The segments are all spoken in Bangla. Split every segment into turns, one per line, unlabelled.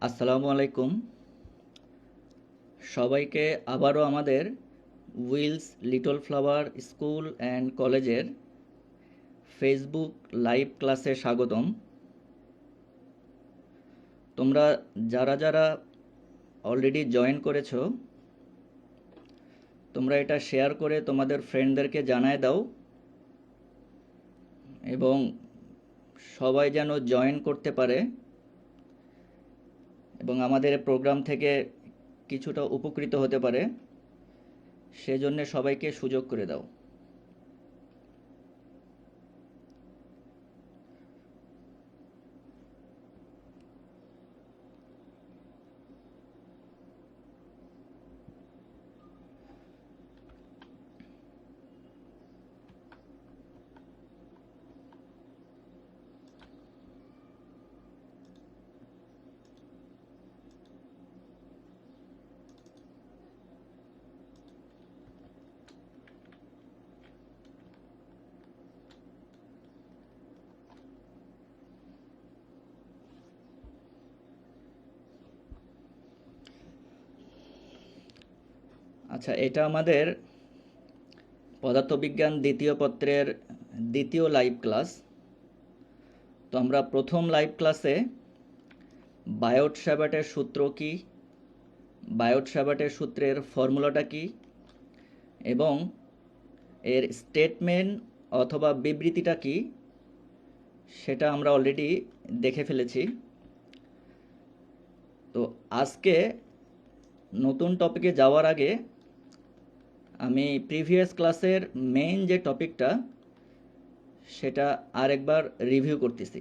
আসসালামু আলাইকুম। সবাইকে আবারও আমাদের Wills Little Flower School and কলেজের ফেসবুক লাইভ ক্লাসে স্বাগতম। তোমরা যারা যারা অলরেডি জয়েন করেছো, তোমরা এটা শেয়ার করে তোমাদের ফ্রেন্ডদেরকে জানায় দাও এবং সবাই যেন জয়েন করতে পারে এবং আমাদের প্রোগ্রাম থেকে কিছুটা উপকৃত হতে পারে, সেজন্য সবাইকে সুযোগ করে দাও। আচ্ছা, এটা আমাদের পদার্থবিজ্ঞান দ্বিতীয় পত্রের দ্বিতীয় লাইভ ক্লাস। তো আমরা প্রথম লাইভ ক্লাসে বায়োট স্যাবাটের সূত্র কি, বায়োট স্যাবাটের সূত্রের ফর্মুলাটা কি এবং এর স্টেটমেন্ট অথবা বিবৃতিটা কি সেটা আমরা অলরেডি দেখে ফেলেছি। তো আজকে নতুন টপিকে যাওয়ার আগে আমি প্রিভিয়াস ক্লাসের মেইন যে টপিকটা সেটা আরেকবার রিভিউ করতেছি।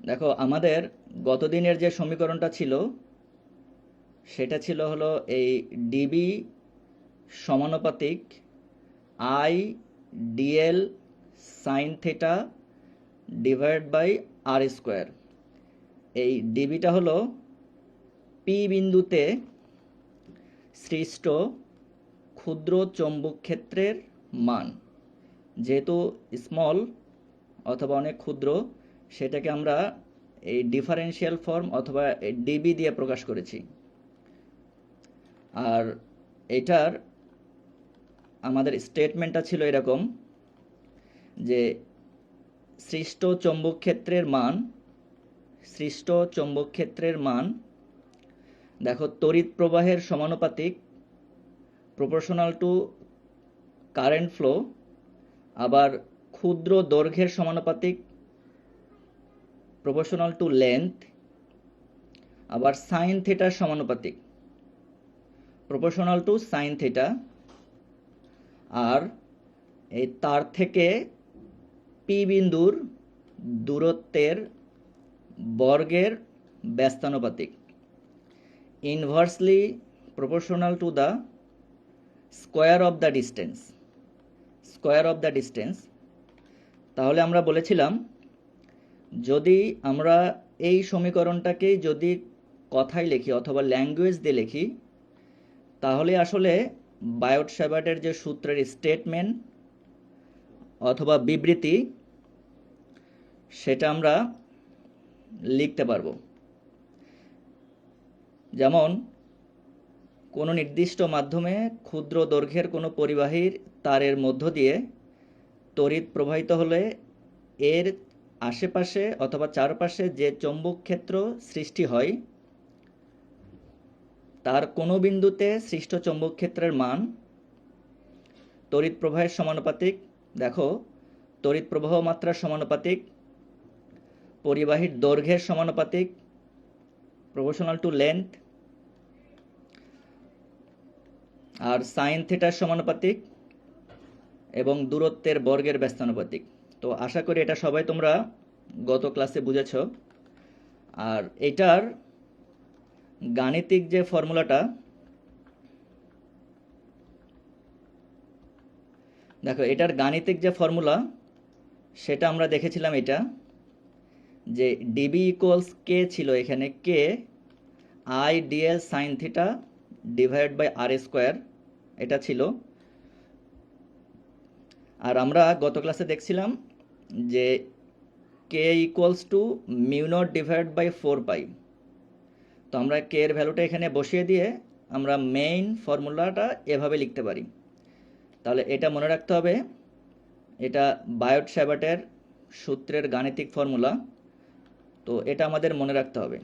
দেখো, আমাদের গতদিনের যে সমীকরণটা ছিল সেটা ছিল হলো এই ডিবি সমানুপাতিক I DL sine theta divide by R square. এই ডিবিটা হলো পি বিন্দুতে সৃষ্ট ক্ষুদ্র চৌম্বক ক্ষেত্রের মান। যেহেতু স্মল অথবা অনেক ক্ষুদ্র, সেটাকে আমরা এই ডিফারেন্সিয়াল ফর্ম অথবা ডিবি দিয়ে প্রকাশ করেছি। আর এটার আমাদের স্টেটমেন্টটা ছিল এরকম যে সৃষ্ট চৌম্বক ক্ষেত্রের মান দেখো তড়িৎ প্রবাহের সমানুপাতিক, প্রপোর্শনাল টু কারেন্ট ফ্লো, আবার ক্ষুদ্র দৈর্ঘ্যের সমানুপাতিক, প্রপোর্শনাল টু লেন্থ, আবার সাইন থিটার সমানুপাতিক, প্রপোর্শনাল টু সাইন থিটা, আর এই তার থেকে পি বিন্দুর দূরত্বের বর্গের ব্যস্তানুপাতিক, inversely proportional to the square of the distance. তাহলে আমরা বলেছিলাম যদি আমরা এই সমীকরণটাকে যদি কথায় লিখি অথবা ল্যাঙ্গুয়েজ দিয়ে লিখি, তাহলে আসলে বায়োট স্যাবাটের যে সূত্রের স্টেটমেন্ট অথবা বিবৃতি সেটা আমরা লিখতে পারবো। যেমন কোনো নির্দিষ্ট মাধ্যমে ক্ষুদ্র দৈর্ঘ্যের কোনো পরিবাহীর তারের মধ্য দিয়ে তড়িৎ প্রবাহিত হলে এর আশেপাশে অথবা চারপাশে যে চৌম্বক ক্ষেত্র সৃষ্টি হয় তার কোনো বিন্দুতে সৃষ্ট চৌম্বক ক্ষেত্রের মান তড়িৎ প্রবাহের সমানুপাতিক। দেখো, তড়িৎ প্রবাহ মাত্রার সমানুপাতিক, পরিবাহীর দৈর্ঘ্যের সমানুপাতিক, প্রপোর্শনাল টু লেন্থ, আর সাইন থিটার সমানুপাতিক এবং দূরত্বের বর্গের ব্যস্তানুপাতিক। তো আশা করি এটা সবাই তোমরা গত ক্লাসে বুঝেছ। আর এটার গাণিতিক যে ফর্মুলাটা, দেখো এটার গাণিতিক যে ফর্মুলা সেটা আমরা দেখেছিলাম, এটা যে ডিবি ইকুয়ালস কে ছিল, এখানে K I DL sine theta divide by R square, এটা ছিল। আর আমরা গত ক্লাসে দেখছিলাম যে K equals to mu not divide by 4 pi. তো আমরা কে এর ভ্যালুটা এখানে বসিয়ে দিয়ে আমরা মেইন ফর্মুলাটা এভাবে লিখতে পারি। তাহলে এটা মনে রাখতে হবে, এটা বায়ট স্যাবাটের সূত্রের গাণিতিক ফর্মুলা, তো এটা আমাদের মনে রাখতে হবে।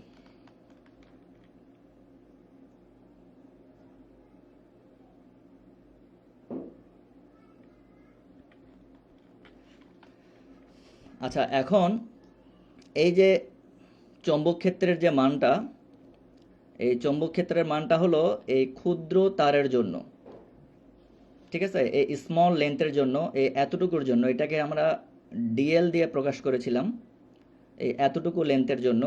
আচ্ছা, এখন এই যে চৌম্বক ক্ষেত্রের যে মানটা, এই চৌম্বক ক্ষেত্রের মানটা হলো এই ক্ষুদ্র তারের জন্য, ঠিক আছে, এই স্মল লেন্থের জন্য, এই এতটুকুর জন্য, এটাকে আমরা ডিএল দিয়ে প্রকাশ করেছিলাম, এই এতটুকু লেন্থের জন্য।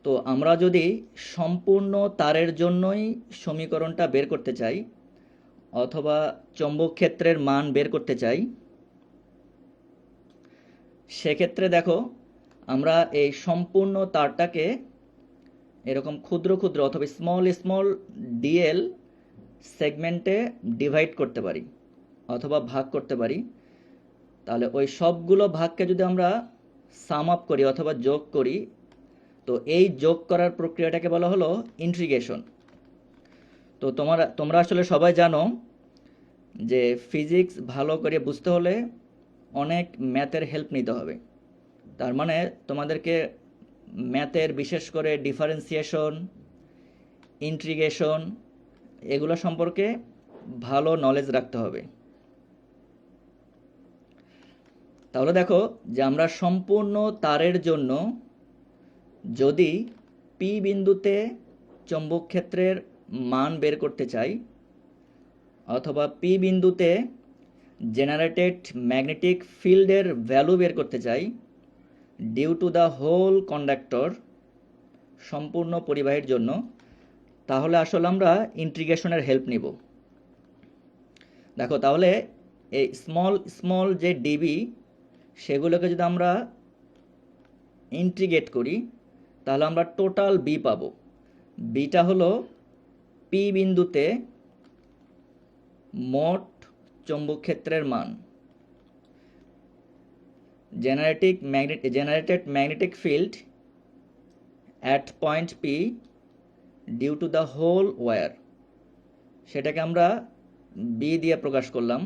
তো আমরা যদি সম্পূর্ণ তারের জন্যই সমীকরণটা বের করতে চাই অথবা চৌম্বক ক্ষেত্রের মান বের করতে চাই, সেক্ষেত্রে দেখো আমরা এই সম্পূর্ণ তারটাকে এরকম ক্ষুদ্র ক্ষুদ্র অথবা স্মল স্মল ডিএল সেগমেন্টে ডিভাইড করতে পারি অথবা ভাগ করতে পারি। তাহলে ওই সবগুলো ভাগকে যদি আমরা সাম আপ করি অথবা যোগ করি, তো এই যোগ করার প্রক্রিয়াটাকে বলা হলো ইন্টিগ্রেশন। তো তোমরা আসলে সবাই জানো যে ফিজিক্স ভালো করে বুঝতে হলে অনেক ম্যাথের হেল্প নিতে হবে। তার মানে তোমাদেরকে ম্যাথের বিশেষ করে ডিফারেন্সিয়েশন, ইন্টিগ্রেশন এগুলো সম্পর্কে ভালো নলেজ রাখতে হবে। তাহলে দেখো যে আমরা সম্পূর্ণ তারের জন্য যদি পি বিন্দুতে চৌম্বক ক্ষেত্রের মান বের করতে চাই অথবা পি বিন্দুতে জেনারেটেড ম্যাগনেটিক ফিল্ডের ভ্যালু বের করতে চাই due to the whole conductor, সম্পূর্ণ পরিবাহীর জন্য, তাহলে আসলে আমরা ইন্টিগ্রেশনের হেল্প নিব। দেখো তাহলে এই স্মল স্মল যে ডিবি সেগুলোকে যদি আমরা ইন্টিগ্রেট করি তাহলে আমরা টোটাল বি পাবো। বিটা হলো পি বিন্দুতে মোট চৌম্বক ক্ষেত্রের মান, generated magnetic field at point P due to the whole wire, সেটাকে আমরা বি দিয়ে প্রকাশ করলাম।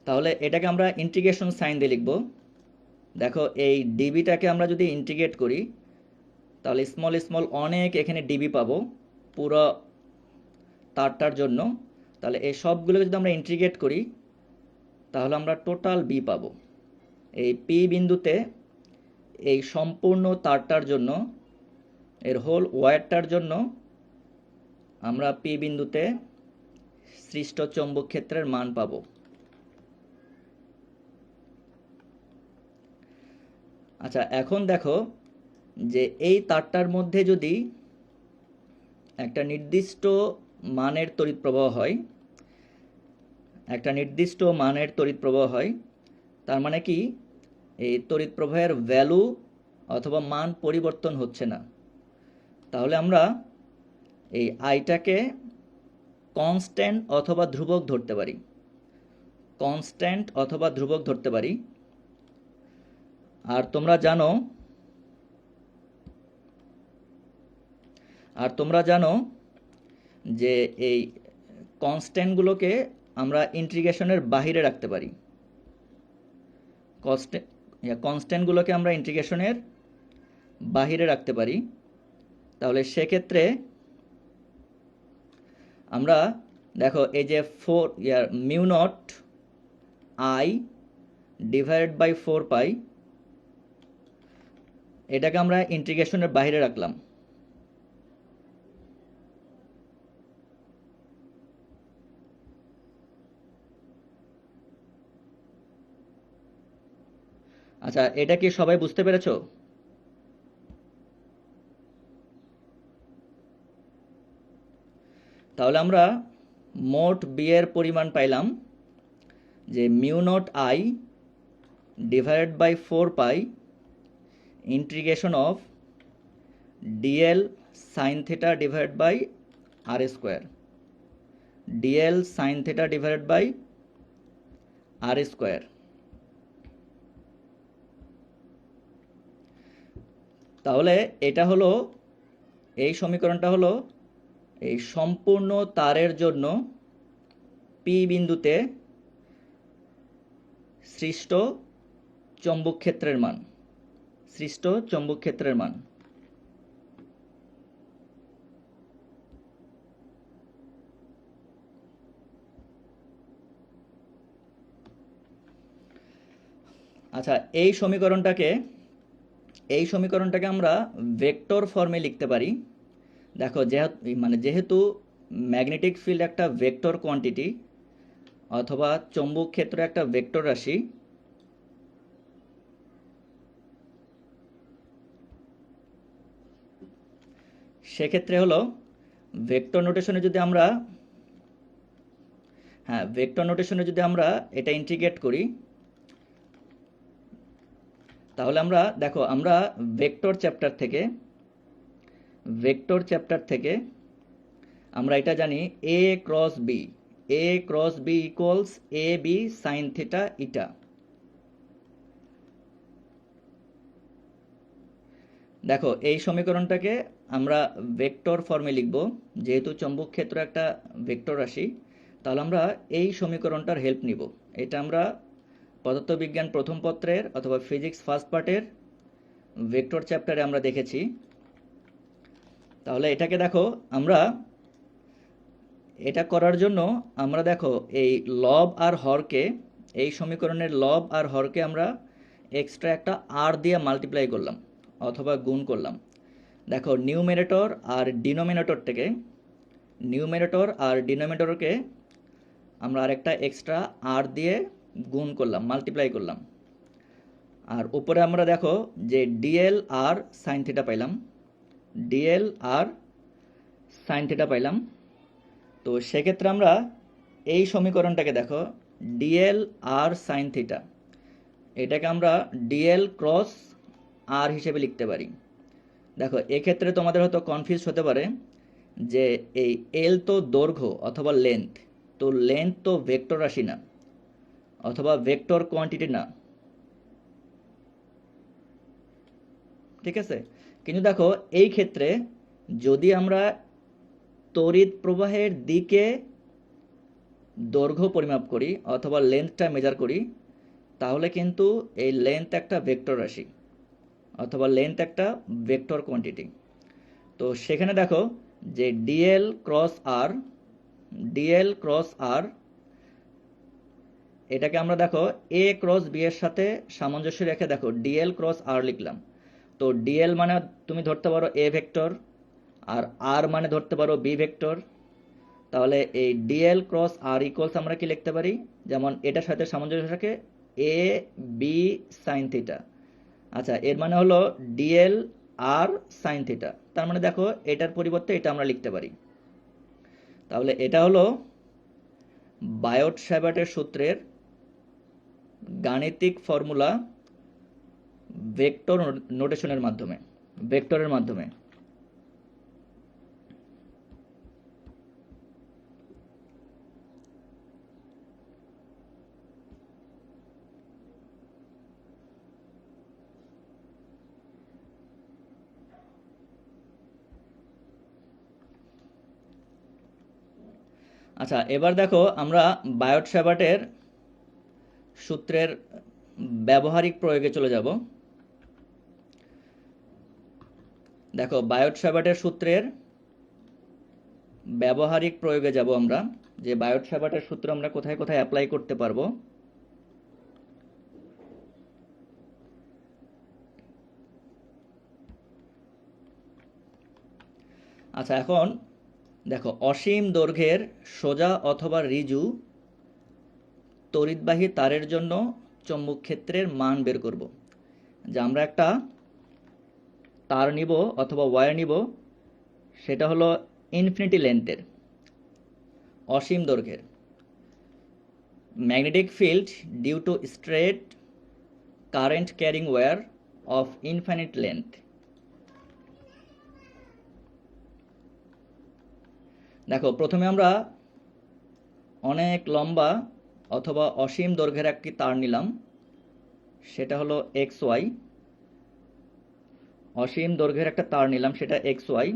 তাহলে এটাকে আমরা ইন্টিগ্রেশন সাইন দিয়ে লিখব। দেখো এই ডিবিটাকে আমরা যদি ইন্টিগ্রেট করি তাহলে স্মল স্মল অনেক এখানে ডিবি পাবো পুরো তারটার জন্য। তাহলে এই সবগুলোকে যদি আমরা ইন্টিগ্রেট করি তাহলে আমরা টোটাল বি পাবো। এই পি বিন্দুতে এই সম্পূর্ণ তারটার জন্য, এর হোল ওয়্যারটার জন্য আমরা পি বিন্দুতে সৃষ্ট চৌম্বক ক্ষেত্রের মান পাবো। আচ্ছা, এখন দেখো যে এই তারটার মধ্যে যদি একটা নির্দিষ্ট মানের তড়িৎ প্রবাহ হয়, তার মানে কি এই তড়িৎ প্রবাহের ভ্যালু অথবা মান পরিবর্তন হচ্ছে না। তাহলে আমরা এই আইটাকে কনস্ট্যান্ট অথবা ধ্রুবক ধরতে পারি। আর তোমরা জানো যে এই কনস্ট্যান্টগুলোকে আমরা ইন্টিগ্রেশনের বাহিরে রাখতে পারি। তাহলে সেক্ষেত্রে আমরা দেখো এই যে mu naught I divided by 4 pi, এটাকে আমরা ইন্টিগ্রেশনের বাইরে রাখলাম। আচ্ছা, এটা কি সবাই বুঝতে পেরেছো? তাহলে আমরা মোট বি এর পরিমাণ পাইলাম যে mu naught I divided by 4 pi integration of dl sine theta divided by R square, dl sine theta divided by R square. তাহলে এটা হলো, এই সমীকরণটা হলো এই সম্পূর্ণ তারের জন্য পি বিন্দুতে সৃষ্ট চৌম্বক ক্ষেত্রের মান, সৃষ্ট চৌম্বক ক্ষেত্রের মান। আচ্ছা, এই সমীকরণটাকে আমরা ভেক্টর ফর্মে লিখতে পারি। দেখো, যেহেতু ম্যাগনেটিক ফিল্ড একটা ভেক্টর কোয়ান্টিটি অথবা চৌম্বক ক্ষেত্র একটা ভেক্টর রাশি, সেক্ষেত্রে হলো ভেক্টর নোটেশনে যদি আমরা এটা ইন্টিগ্রেট করি, তাহলে আমরা ভেক্টর চ্যাপ্টার থেকে আমরা এটা জানি এ cross B equals A B sine theta ইটা। দেখো, এই সমীকরণটাকে আমরা ভেক্টর ফর্মে লিখব, যেহেতু চৌম্বক ক্ষেত্র একটা ভেক্টর রাশি, তাহলে আমরা এই সমীকরণটার হেল্প নিব। এটা আমরা পদার্থবিজ্ঞান প্রথম পত্রের অথবা ফিজিক্স ফার্স্ট পার্টের ভেক্টর চ্যাপ্টারে আমরা দেখেছি। তাহলে এটাকে দেখো, এটা করার জন্য আমরা দেখো এই লব আর হরকে, এই সমীকরণের লব আর হরকে আমরা এক্সট্রা একটা আর দিয়ে মাল্টিপ্লাই করলাম অথবা গুণ করলাম। দেখো, নিউমেরেটর আর ডিনোমিনেটরকে আমরা আরেকটা এক্সট্রা আর দিয়ে গুণ করলাম, মাল্টিপ্লাই করলাম। আর উপরে আমরা দেখো যে ডিএল আর সাইন থিটা পাইলাম। তো সেক্ষেত্রে আমরা এই সমীকরণটাকে দেখো, ডিএল আর সাইন থিটা, এটাকে আমরা ডিএল ক্রস আর হিসেবে লিখতে পারি। দেখো, এক্ষেত্রে তোমাদের হয়তো কনফিউজ হতে পারে যে এই এল তো দৈর্ঘ্য অথবা লেন্থ, তো লেন্থ তো ভেক্টর রাশি না অথবা ভেক্টর কোয়ান্টিটি না, ঠিক আছে? কিন্তু দেখো, এই ক্ষেত্রে যদি আমরা তড়িৎ প্রবাহের দিকে দৈর্ঘ্য পরিমাপ করি অথবা লেন্থটা মেজার করি, তাহলে কিন্তু এই লেন্থ একটা ভেক্টর রাশি অথবা লেন্থ একটা ভেক্টর কোয়ান্টিটি। তো সেখানে দেখো যে ডিএল ক্রস আর এটাকে আমরা দেখো এ ক্রস বি এর সাথে সামঞ্জস্য রেখে দেখো ডিএল ক্রস আর লিখলাম। তো ডিএল মানে তুমি ধরতে পারো এ ভেক্টর, আর আর মানে ধরতে পারো বি ভেক্টর। তাহলে এই ডিএল ক্রস আর ইকুয়ালস আমরা কি লিখতে পারি, যেমন এটার সাথে সামঞ্জস্য রেখে এ বি সাইন থিটা। আচ্ছা, এর মানে হলো ডিএল আর সাইন থিটা। তার মানে দেখো, এটার পরিবর্তে এটা আমরা লিখতে পারি। তাহলে এটা হলো বায়ট স্যাভার্টের সূত্রের গাণিতিক ফর্মুলা ভেক্টরের মাধ্যমে। আচ্ছা, এবার দেখো আমরা বায়ট স্যাভার্টের সূত্রের ব্যবহারিক প্রয়োগে চলে যাব। দেখো, বায়ট স্যাভার্টের সূত্রের ব্যবহারিক প্রয়োগে যাব আমরা, যে বায়ট স্যাভার্টের সূত্র আমরা কোথায় কোথায় অ্যাপ্লাই করতে পারবো। আচ্ছা, এখন দেখো, অসীম দৈর্ঘ্যের সোজা অথবা ঋজু তড়িৎবাহী তারের জন্য চৌম্বক ক্ষেত্রের মান বের করব। যে আমরা একটা তার নিব অথবা ওয়্যার নিব, সেটা হলো ইনফিনিটি লেন্থের, অসীম দৈর্ঘ্যের। Magnetic field due to straight current carrying wire of infinite length. দেখো, প্রথমে আমরা অনেক লম্বা অথবা অসীম দৈর্ঘ্যের একটি তার নিলাম, সেটা হলো এক্স ওয়াই। অসীম দৈর্ঘ্যের একটা তার নিলাম, সেটা এক্স ওয়াই।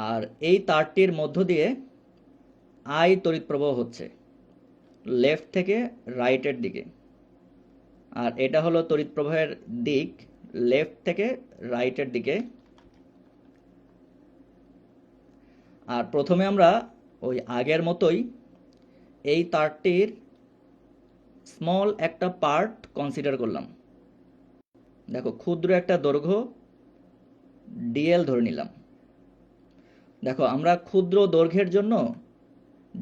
আর এই তারটির মধ্য দিয়ে আই তড়িৎ প্রবাহ হচ্ছে লেফট থেকে রাইটের দিকে। আর এটা হলো তড়িৎ প্রবাহের দিক, লেফট থেকে রাইটের দিকে। আর প্রথমে আমরা ওই আগের মতোই এই তারটির স্মল একটা পার্ট কনসিডার করলাম। দেখো, ক্ষুদ্র একটা দৈর্ঘ্য ডিএল ধরে নিলাম। দেখো, আমরা ক্ষুদ্র দৈর্ঘ্যের জন্য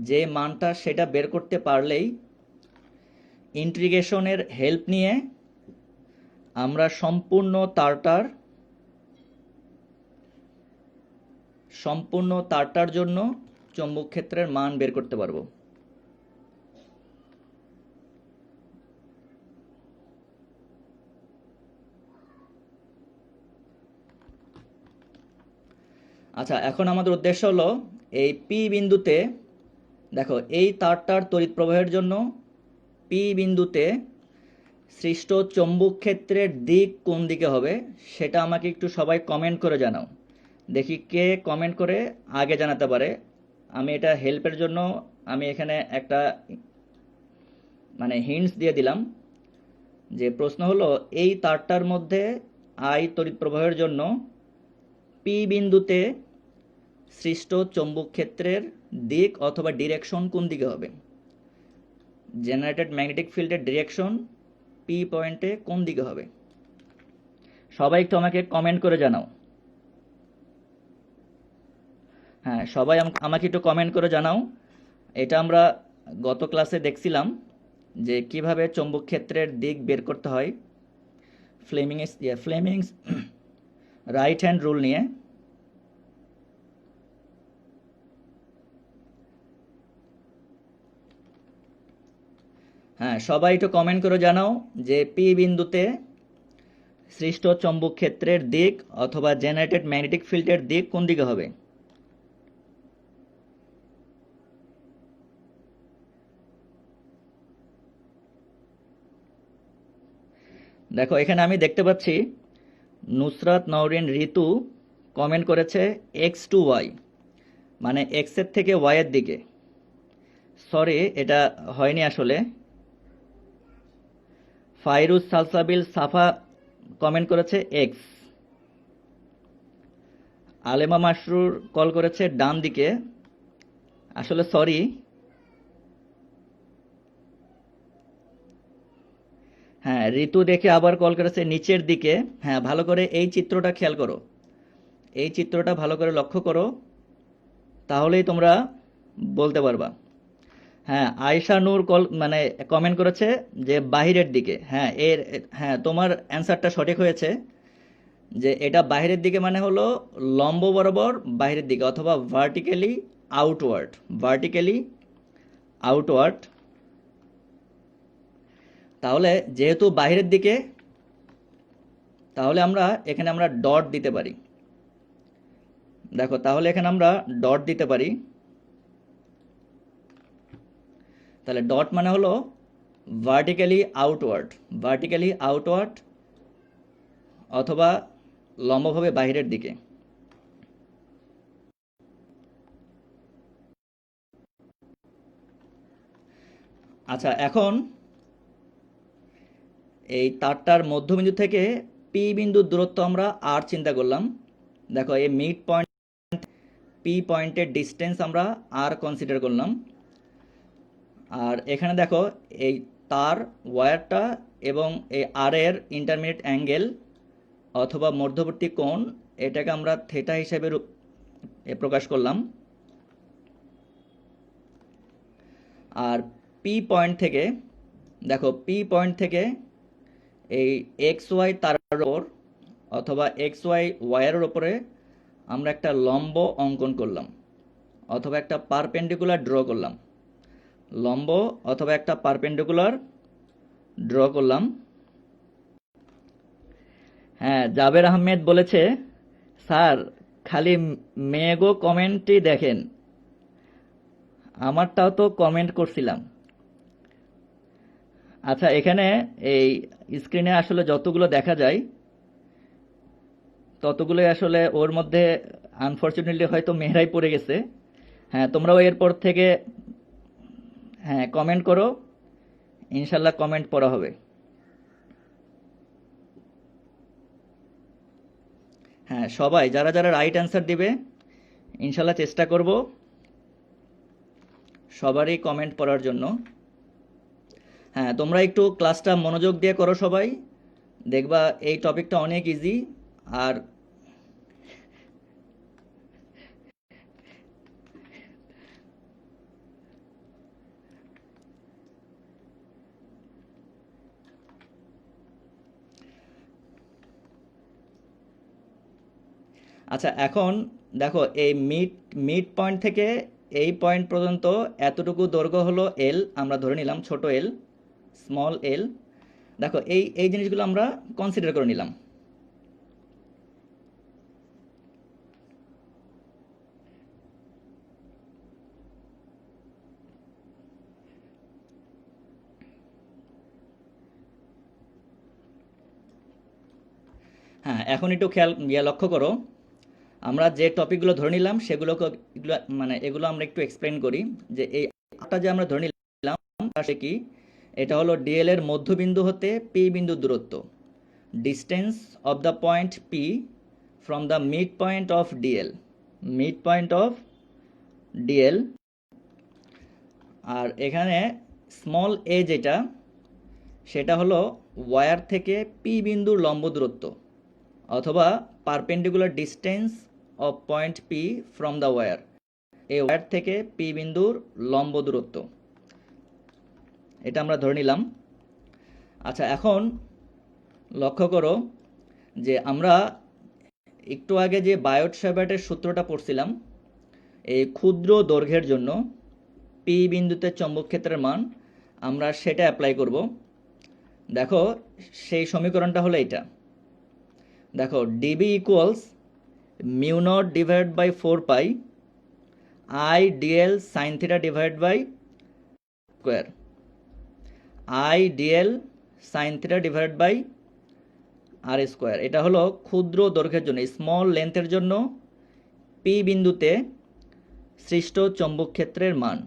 যে মানটা সেটা বের করতে পারলেই ইন্টিগ্রেশনের হেল্প নিয়ে আমরা সম্পূর্ণ তারটার জন্য চৌম্বক ক্ষেত্রের মান বের করতে পারবো। আচ্ছা, এখন আমাদের উদ্দেশ্য হলো এই পি বিন্দুতে, দেখো এই তারটার তড়িৎ প্রবাহের জন্য পি বিন্দুতে সৃষ্ট চৌম্বক ক্ষেত্রের দিক কোন দিকে হবে সেটা আমাকে একটু সবাই কমেন্ট করে জানাও। দেখি কে কমেন্ট করে আগে জানাতে পারে। আমি এটা হেল্পের জন্য আমি এখানে একটা হিন্টস দিয়ে দিলাম যে প্রশ্ন হলো এই তারটার মধ্যে আই তড়িৎ প্রবাহের জন্য পি বিন্দুতে সৃষ্ট চৌম্বক ক্ষেত্রের দিক অথবা ডিরেকশন কোন দিকে হবে। জেনারেটেড ম্যাগনেটিক ফিল্ডের ডিরেকশন পি পয়েন্টে কোন দিকে হবে? সবাই একটু আমাকে কমেন্ট করে জানাও। হ্যাঁ, সবাই আমাকে একটু কমেন্ট করে জানাও। এটা আমরা গত ক্লাসে দেখছিলাম যে কিভাবে চৌম্বক ক্ষেত্রের দিক বের করতে হয় ফ্লেমিংস রাইট হ্যান্ড রুল নিয়ে। হ্যাঁ, সবাই একটু কমেন্ট করে জানাও যে পি বিন্দুতে সৃষ্ট চৌম্বক ক্ষেত্রের দিক অথবা জেনারেটেড ম্যাগনেটিক ফিল্ডের দিক কোন দিকে হবে। দেখো, এখানে আমি দেখতে পাচ্ছি নুসরাত নওরিন ঋতু কমেন্ট করেছে এক্স টু ওয়াই, মানে এক্সের থেকে ওয়াইয়ের দিকে। সরি, এটা হয়নি আসলে। ফাইরুজ সালসাবিল সাফা কমেন্ট করেছে এক্স। আলেমা মাসরুর কল করেছে ডান দিকে। আসলে সরি। হ্যাঁ, ঋতু দেখে আবার কল করেছে নিচের দিকে। হ্যাঁ, ভালো করে এই চিত্রটা খেয়াল করো, এই চিত্রটা ভালো করে লক্ষ্য করো, তাহলেই তোমরা বলতে পারবা। হ্যাঁ, আয়শা নূর কমেন্ট করেছে যে বাহিরের দিকে। হ্যাঁ, তোমার অ্যান্সারটা সঠিক হয়েছে যে এটা বাহিরের দিকে মানে হলো লম্ব বরাবর বাহিরের দিকে অথবা ভার্টিক্যালি আউটওয়ার্ড। তাহলে যেহেতু বাহিরের দিকে, তাহলে এখানে আমরা ডট দিতে পারি। দেখো, তাহলে এখানে আমরা ডট দিতে পারি। তাহলে ডট মানে হলো ভার্টিক্যালি আউটওয়ার্ড অথবা লম্বভাবে বাহিরের দিকে। আচ্ছা, এখন এই তারটার মধ্যবিন্দু থেকে পি বিন্দুর দূরত্ব আমরা আর চিন্তা করলাম। দেখো, এই মিড পয়েন্ট পি পয়েন্টের ডিস্টেন্স আমরা আর কনসিডার করলাম। আর এখানে দেখো, এই তার ওয়্যারটা এবং এই আর এর ইন্টারমিডিয়েট অ্যাঙ্গেল অথবা মধ্যবর্তী কোণ, এটাকে আমরা থিটা হিসেবে প্রকাশ করলাম। আর পি পয়েন্ট থেকে, দেখো পি পয়েন্ট থেকে এই এক্স ওয়াই তারের ওপর অথবা এক্স ওয়াই ওয়ারের ওপরে আমরা একটা লম্ব অঙ্কন করলাম অথবা একটা পারপেন্ডিকুলার ড্র করলাম। লম্ব অথবা একটা পারপেন্ডিকুলার ড্র করলাম। হ্যাঁ, জাবের আহমেদ বলেছে স্যার খালি মেয়েগো কমেন্টই দেখেন। আমারটাও তো কমেন্ট করছিলাম। আচ্ছা, এখানে এই স্ক্রিনে আসলে যতগুলো দেখা যায় ততগুলোই আসলে ওর মধ্যে আনফরচুনেটলি হয়তো মেয়েরাই পড়ে গেছে। হ্যাঁ, তোমরাও এরপর থেকে হ্যাঁ কমেন্ট করো, ইনশাল্লাহ কমেন্ট পড়া হবে। হ্যাঁ, সবাই যারা যারা রাইট অ্যান্সার দিবে ইনশাল্লাহ চেষ্টা করব সবারই কমেন্ট পড়ার জন্য। হ্যাঁ, তোমরা একটু ক্লাসটা মনোযোগ দিয়ে করো সবাই, দেখবা এই টপিকটা অনেক ইজি। আর আচ্ছা, এখন দেখো এই মিড মিড পয়েন্ট থেকে এই পয়েন্ট পর্যন্ত এতটুকু দৈর্ঘ্য হলো এল, আমরা ধরে নিলাম ছোট এল, স্মল এল। দেখো এই এই জিনিসগুলো আমরা কনসিডার করে নিলাম। হ্যাঁ, এখন একটু খেয়াল লক্ষ্য করো, আমরা যে টপিকগুলো ধরে নিলাম সেগুলোকে মানে এগুলো আমরা একটু এক্সপ্লেন করি। যে এই আটটা যে আমরা ধরে নিলাম সে কি, এটা হলো ডিএল এর মধ্যবিন্দু হতে পি বিন্দুর দূরত্ব, distance of the point P from the mid point of DL, mid point of DL. আর এখানে স্মল এ যেটা, সেটা হলো ওয়ার থেকে পি বিন্দুর লম্ব দূরত্ব, অথবা perpendicular distance of point P from the wire, এই ওয়ার থেকে পি বিন্দুর লম্ব দূরত্ব, এটা আমরা ধরে নিলাম। আচ্ছা, এখন লক্ষ্য করো যে আমরা একটু আগে যে বায়ট স্যাভার্টের সূত্রটা পড়ছিলাম, এই ক্ষুদ্র দৈর্ঘ্যের জন্য পি বিন্দুতে চৌম্বক ক্ষেত্রের মান, আমরা সেটা অ্যাপ্লাই করব। দেখো সেই সমীকরণটা হলো এটা। দেখো dB equals mu not divide by 4 pi I DL sine theta divide by square, I DL sine theta divide by R square. এটা হলো ক্ষুদ্র দৈর্ঘ্যের জন্য, স্মল লেন্থের জন্য পি বিন্দুতে সৃষ্ট চৌম্বক ক্ষেত্রের মান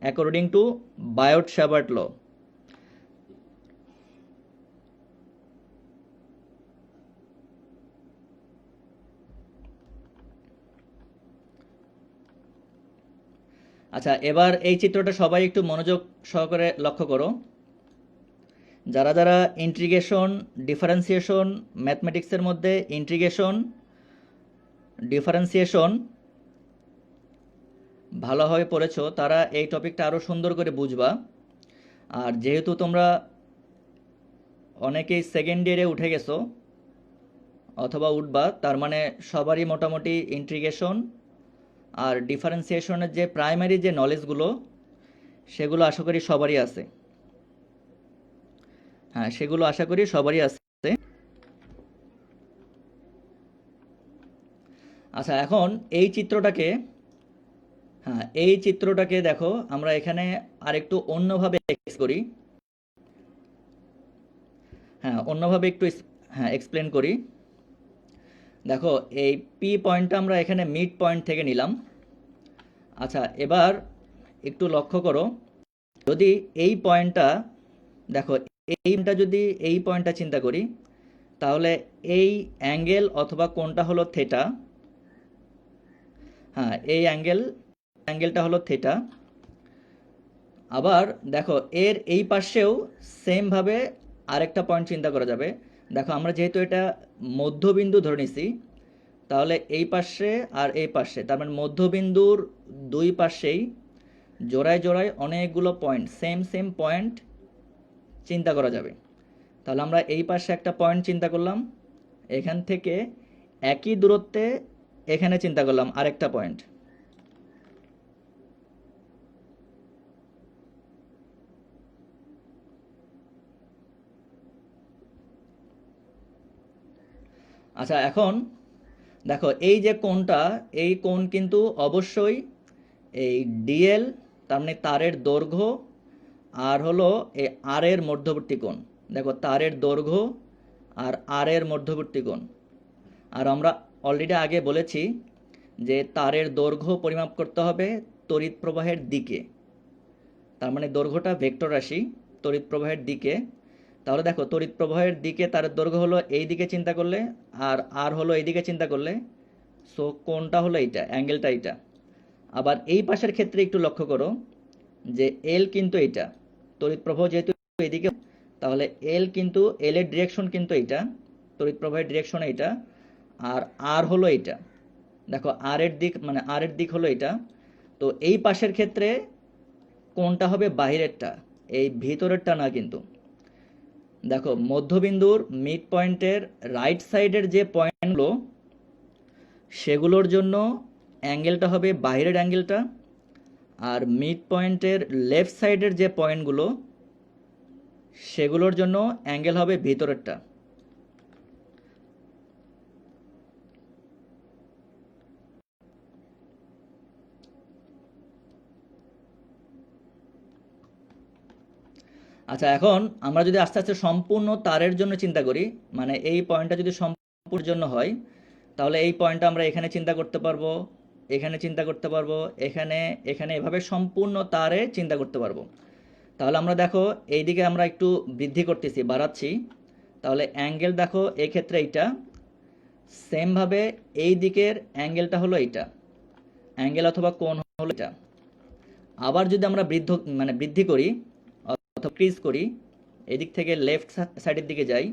অ্যাকর্ডিং টু বায়ট স্যাভার্ট ল। আচ্ছা, এবার এই চিত্রটা সবাই একটু মনোযোগ সহকারে লক্ষ্য করো। যারা যারা ইন্টিগ্রেশন ডিফারেন্সিয়েশন ম্যাথমেটিক্সের মধ্যে ইন্টিগ্রেশন ডিফারেন্সিয়েশন ভালোভাবে পড়েছো, তারা এই টপিকটা আরও সুন্দর করে বুঝবা। আর যেহেতু তোমরা অনেকেই সেকেন্ড ইয়ারে উঠে গেছো অথবা উঠবা, তার মানে সবারই মোটামুটি ইন্টিগ্রেশন আর ডিফারেন্সিয়েশনের যে প্রাইমারি যে নলেজগুলো, সেগুলো আশা করি সবারই আছে। হ্যাঁ, সেগুলো আশা করি সবারই আছে। আচ্ছা, এখন এই চিত্রটাকে, হ্যাঁ এই চিত্রটাকে দেখো আমরা এখানে আরেকটু অন্যভাবে করি। হ্যাঁ, অন্যভাবে একটু হ্যাঁ এক্সপ্লেন করি। দেখো এই পি পয়েন্টটা আমরা এখানে মিড পয়েন্ট থেকে নিলাম। আচ্ছা, এবার একটু লক্ষ্য করো, যদি এই পয়েন্টটা দেখো, এইটা যদি এই পয়েন্টটা চিন্তা করি, তাহলে এই অ্যাঙ্গেল অথবা কোণটা হলো থেটা। হ্যাঁ, এই অ্যাঙ্গেলটা হলো থেটা। আবার দেখো এর এই পাশেও সেমভাবে আরেকটা পয়েন্ট চিন্তা করা যাবে। দেখো আমরা যেহেতু এটা মধ্যবিন্দু ধরে নিছি, তাহলে এই পাশে আর এই পাশে, তার মানে মধ্যবিন্দুর দুই পাশেই জোড়ায় জোড়ায় অনেকগুলো পয়েন্ট, সেম সেম পয়েন্ট চিন্তা করা যাবে। তাহলে আমরা এই পাশে একটা পয়েন্ট চিন্তা করলাম, এখান থেকে একই দূরত্বে এখানে চিন্তা করলাম আরেকটা পয়েন্ট। আচ্ছা, এখন দেখো এই যে কোণটা, এই কোণ কিন্তু অবশ্যই এই ডিএল তার মানে তারের দৈর্ঘ্য আর হলো এই আর এর মধ্যবর্তী কোণ। দেখো তারের দৈর্ঘ্য আর আর এর মধ্যবর্তী কোণ। আর আমরা অলরেডি আগে বলেছি যে তারের দৈর্ঘ্য পরিমাপ করতে হবে তড়িৎ প্রবাহের দিকে, তার মানে দৈর্ঘ্যটা ভেক্টর রাশি তড়িৎ প্রবাহের দিকে। তাহলে দেখো তড়িৎ প্রবাহের দিকে তারের দৈর্ঘ্য হলো এই দিকে চিন্তা করলে, আর আর হলো এই দিকে চিন্তা করলে, সো কোণটা হলো এইটা, অ্যাঙ্গেলটা এইটা। আবার এই পাশের ক্ষেত্রে একটু লক্ষ্য করো যে এল কিন্তু এইটা, তড়িৎ প্রবাহ যেহেতু এইদিকে, তাহলে এল কিন্তু এল এর ডিরেকশন কিন্তু এইটা, তড়িৎ প্রবাহের ডিরেকশন এইটা, আর আর হলো এইটা। দেখো আর এর দিক মানে আর এর দিক হলো এটা। তো এই পাশের ক্ষেত্রে কোনটা হবে বাহিরেরটা, এই ভিতরেরটা না কিন্তু। দেখো মধ্যবিন্দুর মিড পয়েন্টের রাইট সাইডের যে পয়েন্টগুলো সেগুলোর জন্য অ্যাঙ্গেলটা হবে বাহিরের অ্যাঙ্গেলটা, আর মিড পয়েন্টের লেফট সাইডের যে পয়েন্টগুলো সেগুলোর জন্য অ্যাঙ্গেল হবে ভিতরেরটা। আচ্ছা, এখন আমরা যদি আস্তে আস্তে সম্পূর্ণ তারের জন্য চিন্তা করি, মানে এই পয়েন্টটা যদি সম্পূর্ণ জন্য হয়, তাহলে এই পয়েন্টটা আমরা এখানে চিন্তা করতে পারবো, এখানে চিন্তা করতে পারবো, এখানে এখানে এভাবে সম্পূর্ণ তারে চিন্তা করতে পারবো। তাহলে আমরা দেখো এইদিকে আমরা একটু বৃদ্ধি করতেছি, বাড়াচ্ছি, তাহলে অ্যাঙ্গেল দেখো এক্ষেত্রে এইটা, সেমভাবে এই দিকের অ্যাঙ্গেলটা হলো এইটা, অ্যাঙ্গেল অথবা কোণ হলো এটা। আবার যদি আমরা বৃদ্ধি করি অথবা ক্রিজ করি, এদিক থেকে লেফট সাইডের দিকে যাই,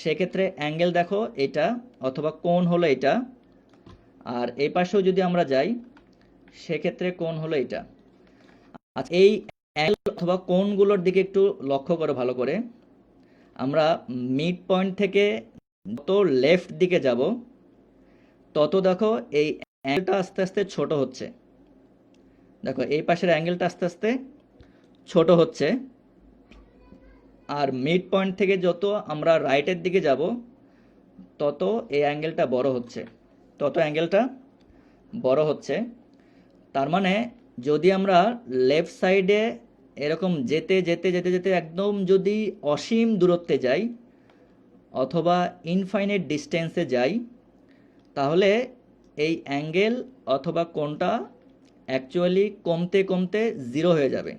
সেক্ষেত্রে অ্যাঙ্গেল দেখো এটা অথবা কোণ হলো এটা, আর এই পাশেও যদি আমরা যাই সেক্ষেত্রে কোণ হলো এটা। আচ্ছা, এই অ্যাঙ্গেল অথবা কোণগুলোর দিকে একটু লক্ষ্য করো ভালো করে। আমরা মিড পয়েন্ট থেকে যত লেফট দিকে যাব তত দেখো এই অ্যাঙ্গেলটা আস্তে আস্তে ছোট হচ্ছে। দেখো এই পাশের অ্যাঙ্গেলটা আস্তে আস্তে ছোট হচ্ছে, আর মিড পয়েন্ট থেকে যত আমরা রাইটের দিকে যাব তত এই অ্যাঙ্গেলটা বড় হচ্ছে, তত অ্যাঙ্গেলটা বড় হচ্ছে। তার মানে যদি আমরা লেফট সাইডে এরকম যেতে যেতে যেতে যেতে একদম যদি অসীম দূরত্বে যাই অথবা ইনফাইনাইট ডিস্টেন্সে যাই, তাহলে এই অ্যাঙ্গেল অথবা কোণটা অ্যাকচুয়ালি কমতে কমতে জিরো হয়ে যাবে।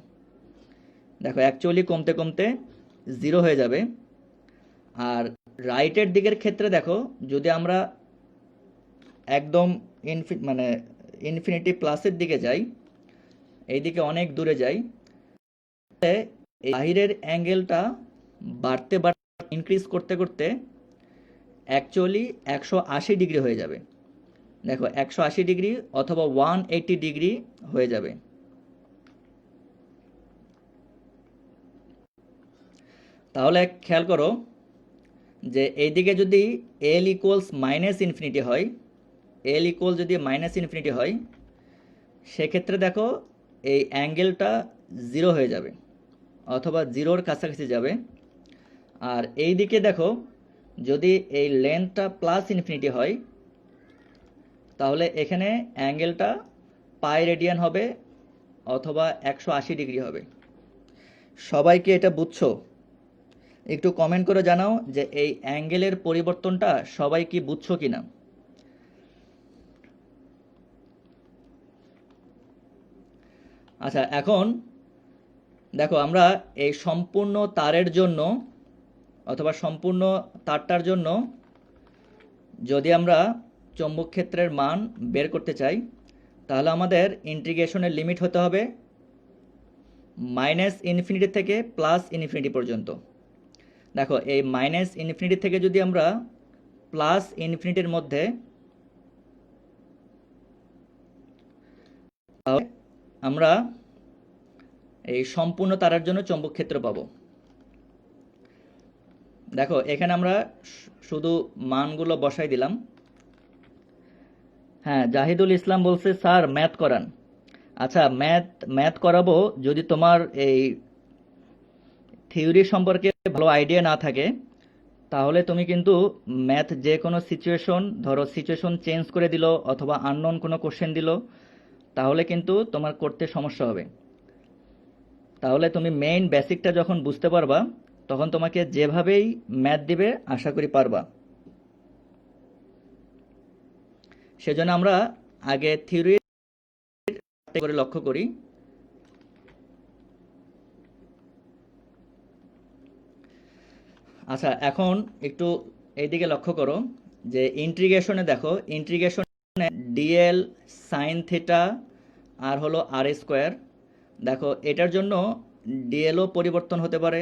দেখো অ্যাকচুয়ালি কমতে কমতে জিরো হয়ে যাবে। আর রাইটের দিকের ক্ষেত্রে দেখো যদি আমরা একদম ইনফিনিটি প্লাসের দিকে যাই, এইদিকে অনেক দূরে যাই, তাহলে এই বাহিরের অ্যাঙ্গেলটা বাড়তে বাড়তে ইনক্রিজ করতে করতে অ্যাকচুয়ালি 180 ডিগ্রি হয়ে যাবে। দেখো 180 ডিগ্রি অথবা 180 ডিগ্রি হয়ে যাবে। তাহলে খেয়াল করো যে এইদিকে যদি এল ইকুয়ালস মাইনাস ইনফিনিটি হয়, এল ইকুয়াল যদি মাইনাস ইনফিনিটি হয়, সেক্ষেত্রে দেখো এই অ্যাঙ্গেলটা জিরো হয়ে যাবে অথবা জিরোর কাছাকাছি যাবে। আর এই দিকে দেখো যদি এই লেন্থটা প্লাস ইনফিনিটি হয়, তাহলে এখানে অ্যাঙ্গেলটা পাই রেডিয়ান হবে অথবা 180 ডিগ্রি হবে। সবাই কি এটা বুঝছো? একটু কমেন্ট করে জানাও যে এই অ্যাঙ্গেলের পরিবর্তনটা সবাই কি বুঝছো কিনা। আচ্ছা, এখন দেখো আমরা এই সম্পূর্ণ তারের জন্য অথবা সম্পূর্ণ তারটার জন্য যদি আমরা চৌম্বক ক্ষেত্রের মান বের করতে চাই, তাহলে আমাদের ইন্টিগ্রেশনের লিমিট হতে হবে মাইনাস ইনফিনিটি থেকে প্লাস ইনফিনিটি পর্যন্ত। দেখো এই মাইনাস ইনফিনিটি থেকে যদি আমরা প্লাস ইনফিনিটির মধ্যে, তাহলে আমরা এই সম্পূর্ণ তারার জন্য চৌম্বক ক্ষেত্র পাবো। দেখো এখানে আমরা শুধু মানগুলো বসাই দিলাম। হ্যাঁ, জাহিদুল ইসলাম বলছে স্যার ম্যাথ করান। আচ্ছা, ম্যাথ করাবো যদি তোমার এই থিওরি সম্পর্কে ভালো আইডিয়া না থাকে, তাহলে তুমি কিন্তু ম্যাথ যে কোনো সিচুয়েশন, ধরো সিচুয়েশন চেঞ্জ করে দিল অথবা আননোন কোনো কোশ্চেন দিল, তাহলে কিন্তু তোমার করতে সমস্যা হবে। তাহলে তুমি মেইন বেসিকটা যখন বুঝতে পারবা তখন তোমাকে যেভাবেই ম্যাথ দিবে আশা করি পারবা। সেজন্য আমরা আগে থিওরি করে লক্ষ্য করি। আচ্ছা, এখন একটু এইদিকে লক্ষ্য করো যে ইন্টিগ্রেশনে দেখো, ইন্টিগ্রেশনে ডিএল সাইন থিটা আর হলো আর স্কোয়ার। দেখো এটার জন্য ডিএলও পরিবর্তন হতে পারে,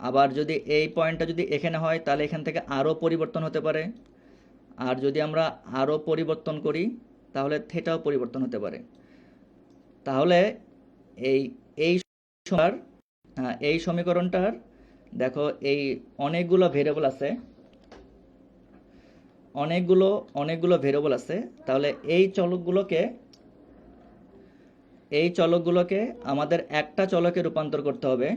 আবার যদি এই পয়েন্টটা যদি এখানে হয় তাহলে এখান থেকে আরও পরিবর্তন হতে পারে, আর যদি আমরা আরও পরিবর্তন করি তাহলে থিটাও পরিবর্তন হতে পারে। তাহলে এই এই এই সমীকরণটার দেখো এই অনেকগুলো ভেরিয়েবল আছে, অনেকগুলো ভেরিয়েবল আছে। তাহলে এই চলকগুলোকে আমাদের একটা চলকে রূপান্তর করতে হবে।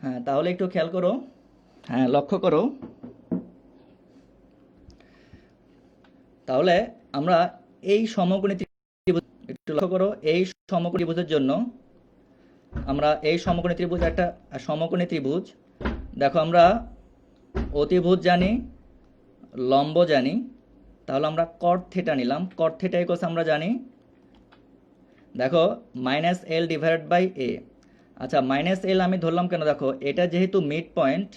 হ্যাঁ, তাহলে একটু খেয়াল করো, হ্যাঁ লক্ষ্য করো। তাহলে আমরা এই সমকোণী ত্রিভুজ, একটু লক্ষ্য করো, এই সমকোণী ত্রিভুজের জন্য আমরা এই সমকোণী ত্রিভুজ, একটা সমকোণী ত্রিভুজ দেখো আমরা অতিভুজ জানি, লম্ব জানি। তাহলে আমরা কট থিটা নিলাম। কট থিটা ইকুয়ালস আমরা জানি দেখো মাইনাস এল ডিভাইডেড বাই এ। আচ্ছা, মাইনাস এল আমি ধরলাম কেন, দেখো এটা যেহেতু মিড পয়েন্ট,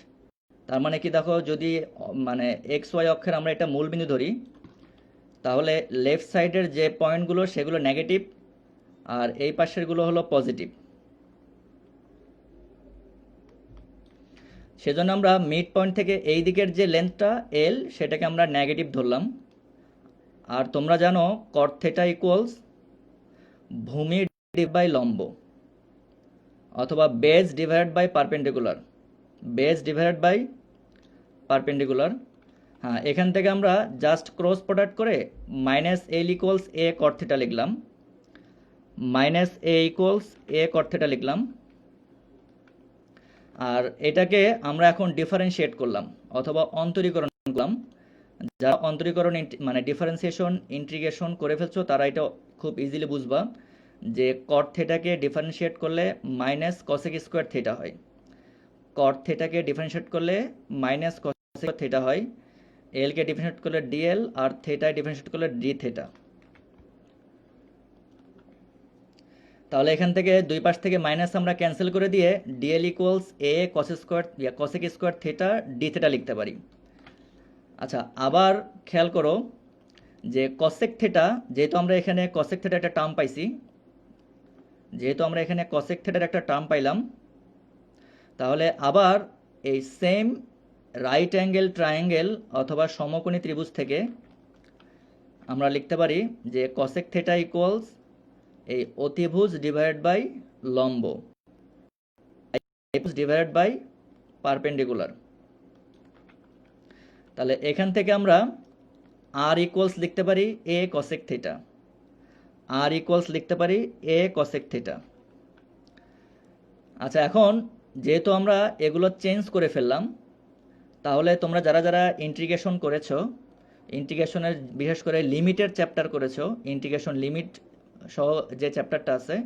তার মানে কি দেখো যদি মানে এক্স ওয়াই অক্ষের আমরা এটা মূল বিন্দু ধরি তাহলে লেফট সাইডের যে পয়েন্টগুলো সেগুলো নেগেটিভ আর এই পাশেরগুলো হলো পজিটিভ। সেজন্য আমরা মিড পয়েন্ট থেকে এই দিকের যে লেন্থটা এল সেটাকে আমরা নেগেটিভ ধরলাম। আর তোমরা জানো কট থিটা ইকুয়ালস ভূমি ডিভাইড বাই লম্ব, অথবা base divided by perpendicular, base divided by perpendicular. হ্যাঁ, এখান থেকে আমরা জাস্ট ক্রস প্রোডাক্ট করে minus L equals A cot theta লিখলাম, minus A equals A cot theta লিখলাম। আর এটাকে আমরা এখন ডিফারেন্সিয়েট করলাম অথবা অন্তরীকরণ করলাম। যারা অন্তরীকরণ মানে ডিফারেন্সিয়েশন ইন্টিগ্রেশন করে ফেলছো তারা এটা খুব ইজিলি বুঝবা যে কট থিটাকে ডিফারেন্সিয়েট করলে মাইনাস কসেক স্কোয়ার থিটা হয়, কট থিটাকে ডিফারেন্সিয়েট করলে মাইনাস কসেক থিটা হয়, এলকে ডিফারেন্সিয়েট করলে ডিএল, আর থিটায় ডিফারেন্সিয়েট করলে ডি থিটা। তাহলে এখান থেকে দুই পাশ থেকে মাইনাস আমরা ক্যান্সেল করে দিয়ে DL equals A cosec square theta D theta লিখতে পারি। আচ্ছা, আবার খেয়াল করো যে কসেক থিটা, যেহেতু আমরা এখানে কসেক থিটার একটা টার্ম পাইছি, যেহেতু আমরা এখানে কসেক থিটার একটা টার্ম পাইলাম, তাহলে আবার এই সেম রাইট অ্যাঙ্গেল ট্রায়াঙ্গেল অথবা সমকোণী ত্রিভুজ থেকে আমরা লিখতে পারি যে কসেক থিটা ইকুয়ালস এই অতিভুজ ডিভাইডেড বাই লম্ব ডিভাইডেড বাই পারপেন্ডিকুলার। তাহলে এখান থেকে আমরা আর ইকুয়ালস লিখতে পারি এ কসেক থিটা, আর ইকুয়ালস লিখতে পারি এ কসেক থিটা। আচ্ছা, এখন যেহেতু আমরা এগুলো চেঞ্জ করে ফেললাম, তাহলে তোমরা যারা যারা ইন্টিগ্রেশন করেছো, ইন্টিগ্রেশনের বিশেষ করে লিমিটের চ্যাপ্টার করেছো, ইন্টিগ্রেশন লিমিট সহ যে চ্যাপ্টারটা আছে,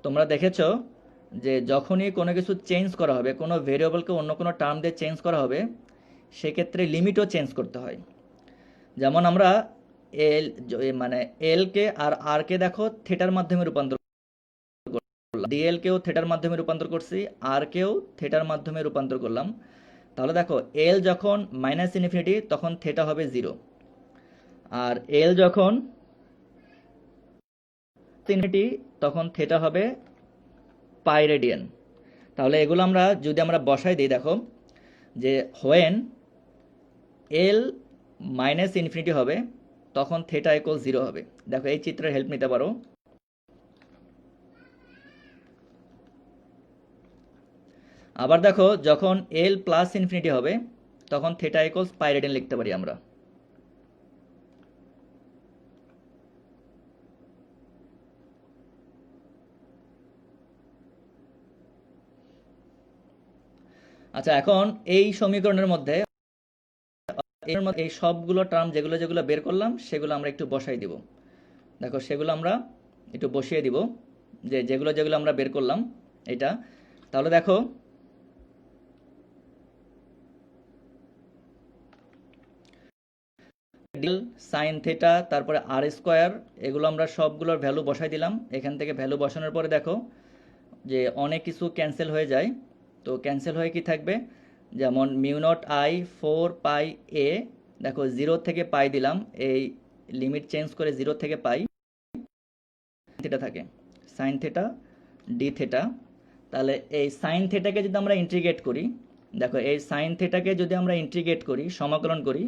তোমরা দেখেছো যে যখনই কোনো কিছু চেঞ্জ করা হবে, কোনো ভেরিয়েবলকে অন্য কোনো টার্ম দিয়ে চেঞ্জ করা হবে, সেক্ষেত্রে লিমিটও চেঞ্জ করতে হয়। যেমন আমরা এল মানে এলকে আর আরকে দেখো থিটার মাধ্যমে রূপান্তর করলাম, ডিএলকেও থিটার মাধ্যমে রূপান্তর করছি, আরকেও থিটার মাধ্যমে রূপান্তর করলাম। তাহলে দেখো এল যখন মাইনাস ইনফিনিটি তখন থিটা হবে 0, আর এল যখন ইনফিনিটি তখন থিটা হবে পাই রেডিয়ান। তাহলে এগুলো আমরা যদি আমরা বসাই দিই, দেখো যে হোয়েন এল মাইনাস ইনফিনিটি হবে তখন থিটা ইকুয়াল 0 হবে। দেখো এই চিত্রের হেল্প নিতে পারো। আবার দেখো যখন এল প্লাস ইনফিনিটি হবে তখন থিটা ইকুয়ালস পাই রেডিয়ান লিখতে পারি আমরা। আচ্ছা, এখন এই সমীকরণের মধ্যে এই সবগুলো টার্ম যেগুলো যেগুলো বের করলাম সেগুলো আমরা একটু বসাই দিব। দেখো সেগুলো আমরা একটু বসিয়ে দিব, যে যেগুলো যেগুলো আমরা বের করলাম এটা। তাহলে দেখো সাইন থিটা, তারপরে আর স্কোয়ার, এগুলো আমরা সবগুলোর ভ্যালু বসাই দিলাম। এখান থেকে ভ্যালু বসানোর পরে দেখো যে অনেক কিছু ক্যান্সেল হয়ে যায়। তো ক্যান্সেল হয়ে কি থাকবে, যেমন মিউ নট আই 4 পাই এ, দেখো 0 থেকে পাই দিলাম, এই লিমিট চেঞ্জ করে 0 থেকে পাই থিটা থাকে, সাইন থিটা ডি থিটা। তাহলে এই সাইন থিটাকে যদি আমরা ইন্টিগ্রেট করি, দেখো এই সাইন থিটাকে যদি আমরা ইন্টিগ্রেট করি, সমাকলন করি,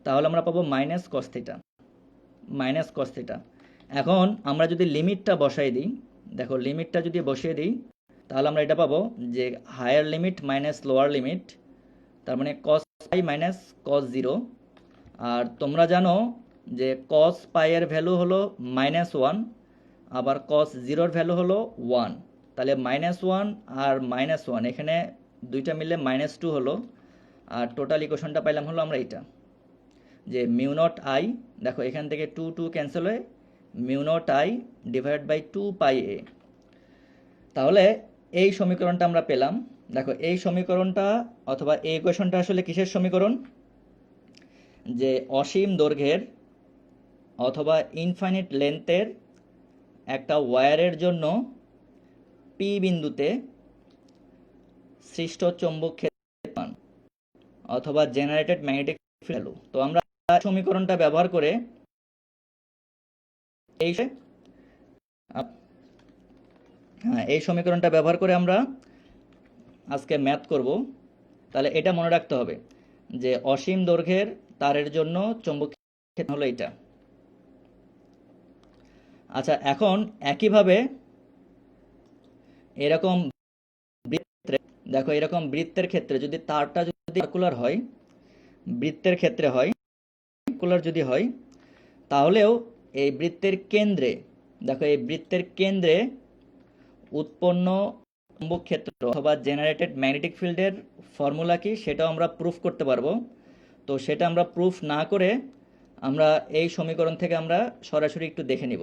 তাহলে আমরা পাবো minus cos theta, minus cos theta. এখন আমরা যদি লিমিটটা বসাই দিই, দেখো লিমিটটা যদি বসিয়ে দিই, তাহলে আমরা এটা পাবো যে higher limit minus lower limit, তার মানে কস পাই মাইনাস কস 0। আর তোমরা জানো যে কস পাইয়ের ভ্যালু হলো -1, আবার কস 0-র ভ্যালু হলো 1। তাহলে -1 আর -1 এখানে দুইটা মিলে -2 হলো। আর টোটাল ইকুয়েশনটা পাইলাম হলো আমরা এটা, যে মিউ নট আই, দেখো এখান থেকে 2 2 ক্যান্সেল হয়ে mu naught I divide by 2 pi A. তাহলে এই সমীকরণটা আমরা পেলাম। দেখো এই সমীকরণটা অথবা এই ইকুয়েশনটা আসলে কিসের সমীকরণ, যে অসীম দৈর্ঘ্যের অথবা ইনফাইনিট লেন্থের একটা ওয়্যারের জন্য পি বিন্দুতে সৃষ্ট চৌম্বক ক্ষেত্রের মান অথবা জেনারেটেড ম্যাগনেটিক ফিল্ড। তো আমরা সমীকরণটা ব্যবহার করে এই সমীকরণটা ব্যবহার করে আমরা আজকে ম্যাথ করব। তাহলে এটা মনে রাখতে হবে যে অসীম দৈর্ঘ্যের তারের জন্য চৌম্বক ক্ষেত্র হলো এটা। আচ্ছা, এখন একইভাবে এরকম দেখো এরকম বৃত্তের ক্ষেত্রে যদি তারটা যদি সার্কুলার হয়, বৃত্তের ক্ষেত্রে হয় সার্কুলার যদি হয়, তাহলেও এই বৃত্তের কেন্দ্রে, দেখো এই বৃত্তের কেন্দ্রে উৎপন্ন চৌম্বক ক্ষেত্র অথবা জেনারেটেড ম্যাগনেটিক ফিল্ডের ফর্মুলা কি সেটাও আমরা প্রুফ করতে পারবো। তো সেটা আমরা প্রুফ না করে আমরা এই সমীকরণ থেকে আমরা সরাসরি একটু দেখে নিব।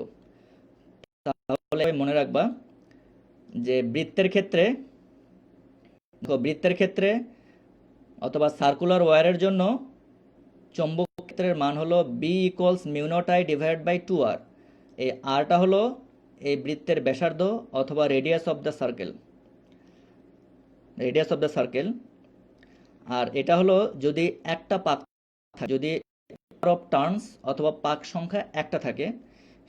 তাহলে মনে রাখবা যে বৃত্তের ক্ষেত্রে অথবা সার্কুলার ওয়্যারের জন্য চৌম্বক ক্ষেত্রের মান হলো B equals mu naught I divide by 2r। এই আরটা হলো এই বৃত্তের ব্যাসার্ধ অথবা রেডিয়াস অফ দ্য সার্কেল। আর এটা হলো যদি একটা পাক থাকে, যদি অফ টার্নস অথবা পাক সংখ্যা একটা থাকে,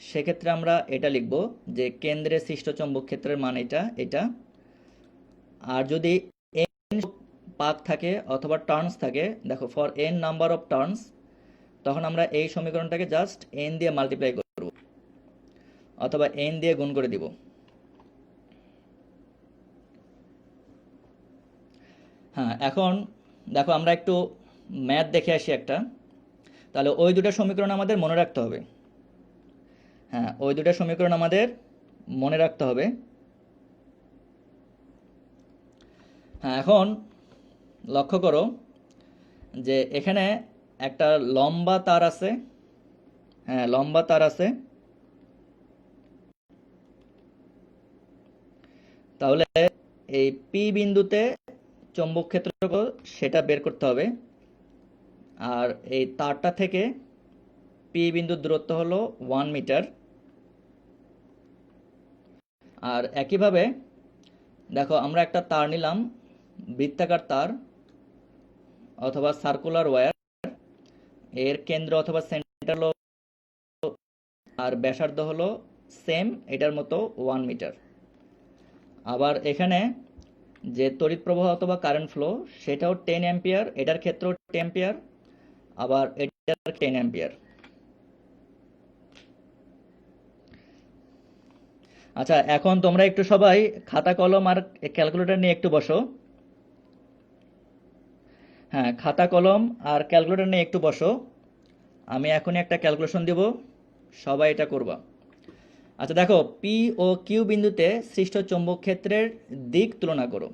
সেক্ষেত্রে আমরা এটা লিখব যে কেন্দ্রে সৃষ্ট চৌম্বক ক্ষেত্রের মান এটা। আর যদি n পাক থাকে অথবা টার্নস থাকে, দেখো for n number of turns, তখন আমরা এই সমীকরণটাকে জাস্ট n দিয়ে মাল্টিপ্লাই করব অথবা n দিয়ে গুণ করে দিব। হ্যাঁ, এখন দেখো আমরা একটু ম্যাথ দেখে আসি একটা। তাহলে ওই দুটো সমীকরণ আমাদের মনে রাখতে হবে। হ্যাঁ, ওই দুটো সমীকরণ আমাদের মনে রাখতে হবে। হ্যাঁ, এখন লক্ষ্য করো যে এখানে একটা লম্বা তার আছে। হ্যাঁ, লম্বা তার আছে। তাহলে এই পি বিন্দুতে চৌম্বক ক্ষেত্র সেটা বের করতে হবে। আর এই তারটা থেকে পি বিন্দুর দূরত্ব হলো 1 মিটার। আর একইভাবে দেখো আমরা একটা তার নিলাম, বৃত্তাকার তার অথবা সার্কুলার ওয়্যার, এর কেন্দ্র অথবা সেন্টার হলো, আর ব্যাসার্ধ হলো সেম এটার মতো 1 মিটার। আবার এখানে যে তড়িৎ প্রবাহ অথবা কারেন্ট ফ্লো সেটাও 10 অ্যাম্পিয়ার, এটার ক্ষেত্রেও 10 অ্যাম্পিয়ার, আবার এটার 10 অ্যাম্পিয়ার। আচ্ছা, এখন তোমরা একটু সবাই খাতা কলম আর ক্যালকুলেটর নিয়ে একটু বসো। হ্যাঁ, খাতা কলম আর ক্যালকুলেটর নিয়ে একটু বসো। আমি এখনই একটা ক্যালকুলেশন দেব, সবাই এটা করবা। আচ্ছা দেখো, পি ও কিউ বিন্দুতে সৃষ্ট চৌম্বক ক্ষেত্রের দিক তুলনা করো।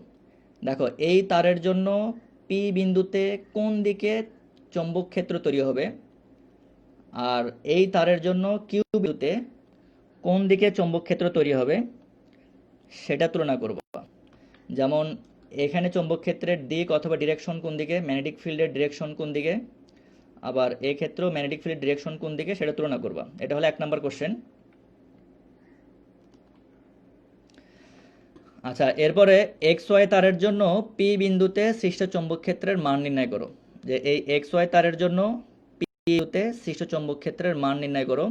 দেখো এই তারের জন্য পি বিন্দুতে কোন দিকে চৌম্বক ক্ষেত্র তৈরি হবে, আর এই তারের জন্য কিউ বিন্দুতে কোন দিকে চৌম্বক ক্ষেত্র তৈরি হবে সেটা তুলনা করব। যেমন এখানে চৌম্বক ক্ষেত্রের দিক অথবা ডিরেকশন কোন দিকে, ম্যাগনেটিক ফিল্ডের ডিরেকশন কোন দিকে, আবার এই ক্ষেত্রেও ম্যাগনেটিক ফিল্ডের ডিরেকশন কোন দিকে সেটা তুলনা করবা। এটা হলো 1 নম্বর কোশ্চেন। আচ্ছা, এরপরে এক্স ওয়াই তারের জন্য পি বিন্দুতে সৃষ্ট চৌম্বক ক্ষেত্রের মান নির্ণয় করো। যে এই এক্স ওয়াই তারের জন্য পি বিন্দুতে সৃষ্ট চৌম্বক ক্ষেত্রের মান নির্ণয় করো।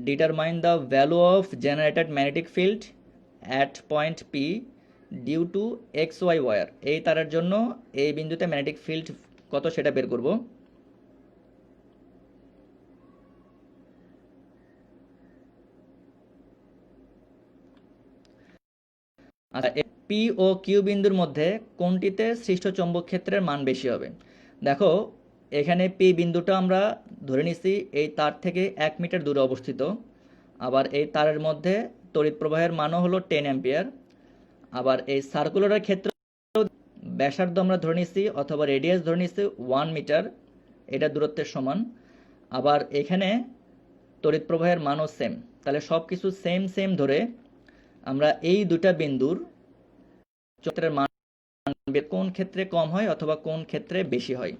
Determine the value of generated magnetic field at point P due to X Y wire. এই তারের জন্য এই বিন্দুতে ম্যাগনেটিক ফিল্ড কত সেটা বের করব। আচ্ছা, পি ও কিউ বিন্দুর মধ্যে কোনটিতে সৃষ্ট চৌম্বক ক্ষেত্রের মান বেশি হবে? দেখো এখানে পি বিন্দুটা আমরা ধরে নিছি এই তার থেকে 1 মিটার দূরে অবস্থিত। আবার এই তারের মধ্যে তড়িৎ প্রবাহের মানও হলো 10 অ্যাম্পিয়ার। আবার এই সার্কুলারের ক্ষেত্রে ব্যাসার্ধ আমরা ধরে নিছি অথবা রেডিয়াস ধরে নিছি 1 মিটার, এটা দূরত্বের সমান। আবার এখানে তড়িৎ প্রবাহের মানও সেম। তাহলে সব কিছু সেম সেম ধরে আমরা এই দুটা বিন্দুর ক্ষেত্রের মান কোন ক্ষেত্রে কম হয় অথবা কোন ক্ষেত্রে বেশি হয়।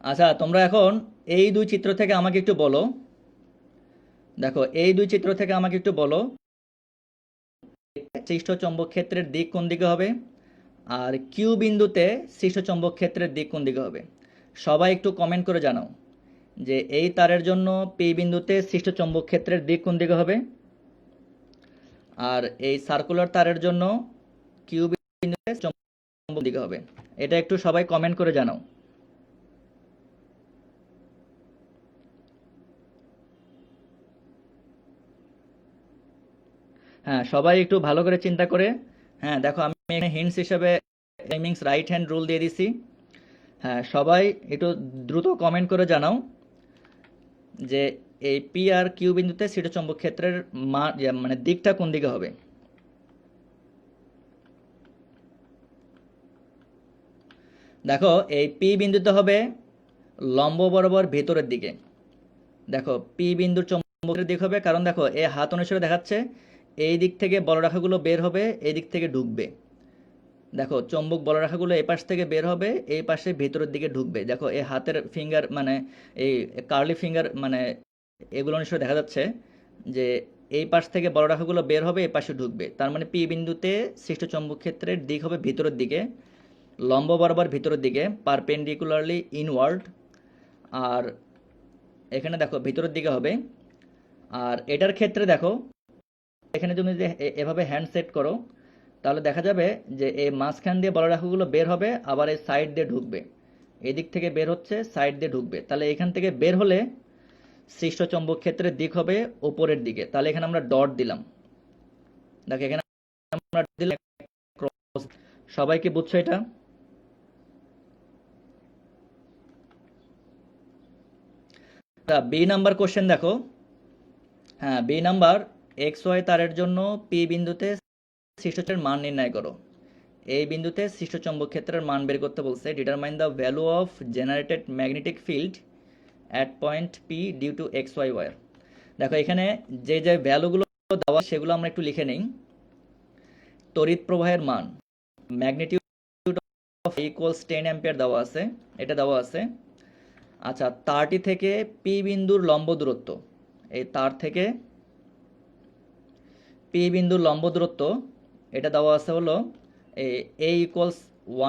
আচ্ছা, তোমরা এখন এই দুই চিত্র থেকে আমাকে একটু বলো। দেখো এই দুই চিত্র থেকে আমাকে একটু বলো সৃষ্ট চৌম্বক ক্ষেত্রের দিক কোন দিকে হবে, আর কিউ বিন্দুতে সৃষ্ট চৌম্বক ক্ষেত্রের দিক কোন দিকে হবে। সবাই একটু কমেন্ট করে জানাও যে এই তারের জন্য পি বিন্দুতে সৃষ্ট চৌম্বক ক্ষেত্রের দিক কোন দিকে হবে, আর এই সার্কুলার তারের জন্য কিউ বিন্দুতে চৌম্বক দিকে হবে। এটা একটু সবাই কমেন্ট করে জানাও। হ্যাঁ, সবাই একটু ভালো করে চিন্তা করে। হ্যাঁ দেখো, আমি এখানে হিন্টস হিসেবে টাইমিংস রাইট হ্যান্ড রুল দিয়ে দিছি। হ্যাঁ, সবাই একটু দ্রুত কমেন্ট করে জানাও যে এই পি আর কিউ বিন্দুতে সৃষ্ট চৌম্বক ক্ষেত্রের মানে দিকটা কোন দিকে হবে। দেখো এই পি বিন্দুতে হবে লম্ব বরাবর ভেতরের দিকে। দেখো পি বিন্দুর চৌম্বকের দিক হবে, কারণ দেখো এই হাত অনুসারে দেখাচ্ছে এই দিক থেকে বলরেখাগুলো বের হবে, এই দিক থেকে ঢুকবে। দেখো চৌম্বক বলরেখাগুলো এই পাশ থেকে বের হবে, এই পাশে ভেতরের দিকে ঢুকবে। দেখো এই হাতের ফিঙ্গার মানে এই কার্লি ফিঙ্গার মানে এগুলো অনুসারে দেখা যাচ্ছে যে এই পাশ থেকে বলরেখাগুলো বের হবে, এই পাশে ঢুকবে। তার মানে পি বিন্দুতে সৃষ্ট চৌম্বক ক্ষেত্রের দিক হবে ভিতরের দিকে, লম্ব বরাবর ভিতরের দিকে, পারপেন্ডিকুলারলি ইনওয়ার্ড। আর এখানে দেখো ভিতরের দিকে হবে। আর এটার ক্ষেত্রে দেখো এখানে তুমি যে এভাবে হ্যান্ড সেট করো, তাহলে দেখা যাবে যে এই মাঝখান দিয়ে বলরেখাগুলো বের হবে, আবার এই সাইড দিয়ে ঢুকবে। এদিক থেকে বের হচ্ছে, সাইড দিয়ে ঢুকবে। তাহলে এখান থেকে বের হলে সৃষ্ট চৌম্বক ক্ষেত্রের দিক হবে উপরের দিকে। তাহলে এখানে আমরা ডট দিলাম। দেখো এখানে আমরা দিলাম ক্রস। সবাই কি বুঝছো এটা? বি নাম্বার কোশ্চেন দেখো। হ্যাঁ, বি নাম্বার এক্স ওয়াই তারের জন্য পি বিন্দুতে সৃষ্টচের মান নির্ণয় করো। এই বিন্দুতে সৃষ্ট চৌম্বক ক্ষেত্রের মান বের করতে বলছে। Determine the value of generated magnetic field at point P due to X Y wire. দেখো এখানে যে যে ভ্যালুগুলো দেওয়া সেগুলো আমরা একটু লিখে নিই। তড়িৎ প্রবাহের মান ম্যাগনিটিউড অফ ইকুয়ালস 10 অ্যাম্পিয়ার দেওয়া আছে, এটা দেওয়া আছে। আচ্ছা, তারটি থেকে পি বিন্দুর লম্ব দূরত্ব, এই তার থেকে পি বিন্দুর লম্ব দূরত্ব এটা দেওয়া আছে হলো এ ইকুয়ালস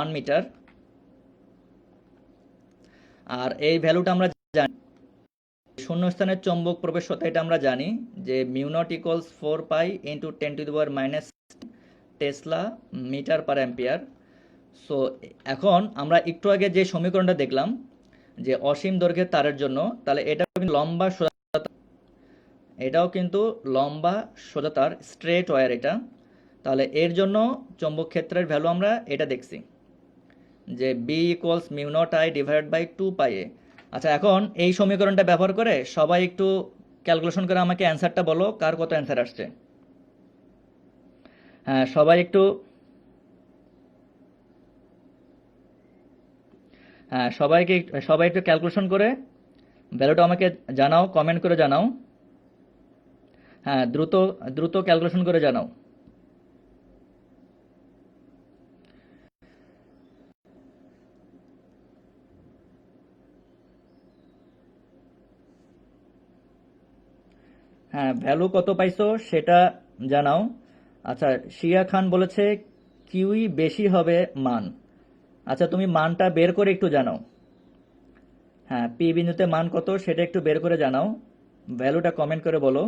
1 মিটার। আর এই ভ্যালুটা আমরা জানি, শূন্যস্থানের চৌম্বক প্রবেশতা এটা আমরা জানি যে mu naught equals 4 pi into 10 to the power minus tesla metre per ampere. So এখন আমরা একটু আগে যে সমীকরণটা দেখলাম যে অসীম দৈর্ঘ্যের তারের জন্য, তাহলে এটা কিন্তু লম্বা সোজা, এটাও কিন্তু লম্বা সোজা তার, স্ট্রেট ওয়্যার এটা। তাহলে এর জন্য চৌম্বক ক্ষেত্রের ভ্যালু আমরা এটা দেখছি যে B equals mu naught I divide by 2 pi A. আচ্ছা, এখন এই সমীকরণটা ব্যবহার করে সবাই একটু ক্যালকুলেশন করে আমাকে অ্যান্সারটা বলো, কার কত অ্যান্সার আসছে। হ্যাঁ, সবাই একটু ক্যালকুলেশন করে ভ্যালুটা আমাকে জানাও, কমেন্ট করে জানাও। হ্যাঁ, দ্রুত দ্রুত ক্যালকুলেশন করে জানাও। হ্যাঁ, ভ্যালু কত পাইছো সেটা জানাও। আচ্ছা, শিয়া খান বলেছে কিউই বেশি হবে মান। আচ্ছা, তুমি মানটা বের করে একটু জানাও। হ্যাঁ, পি বিন্দুতে মান কত সেটা একটু বের করে জানাও, ভ্যালুটা কমেন্ট করে বলো।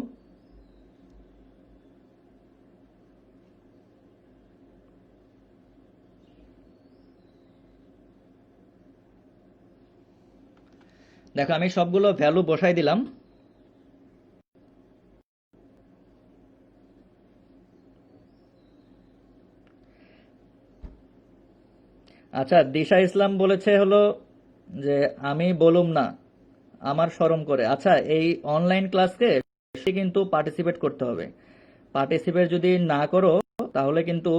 দেখো, আমি সবগুলো ভ্যালু বসাই দিলাম। আচ্ছা, দিশা ইসলাম বলেছে হলো যে আমি বলুম না, আমার শরম করে। আচ্ছা, এই অনলাইন ক্লাসকে কিন্তু পার্টিসিপেট করতে হবে। পার্টিসিপেট যদি না করো তাহলে কিন্তু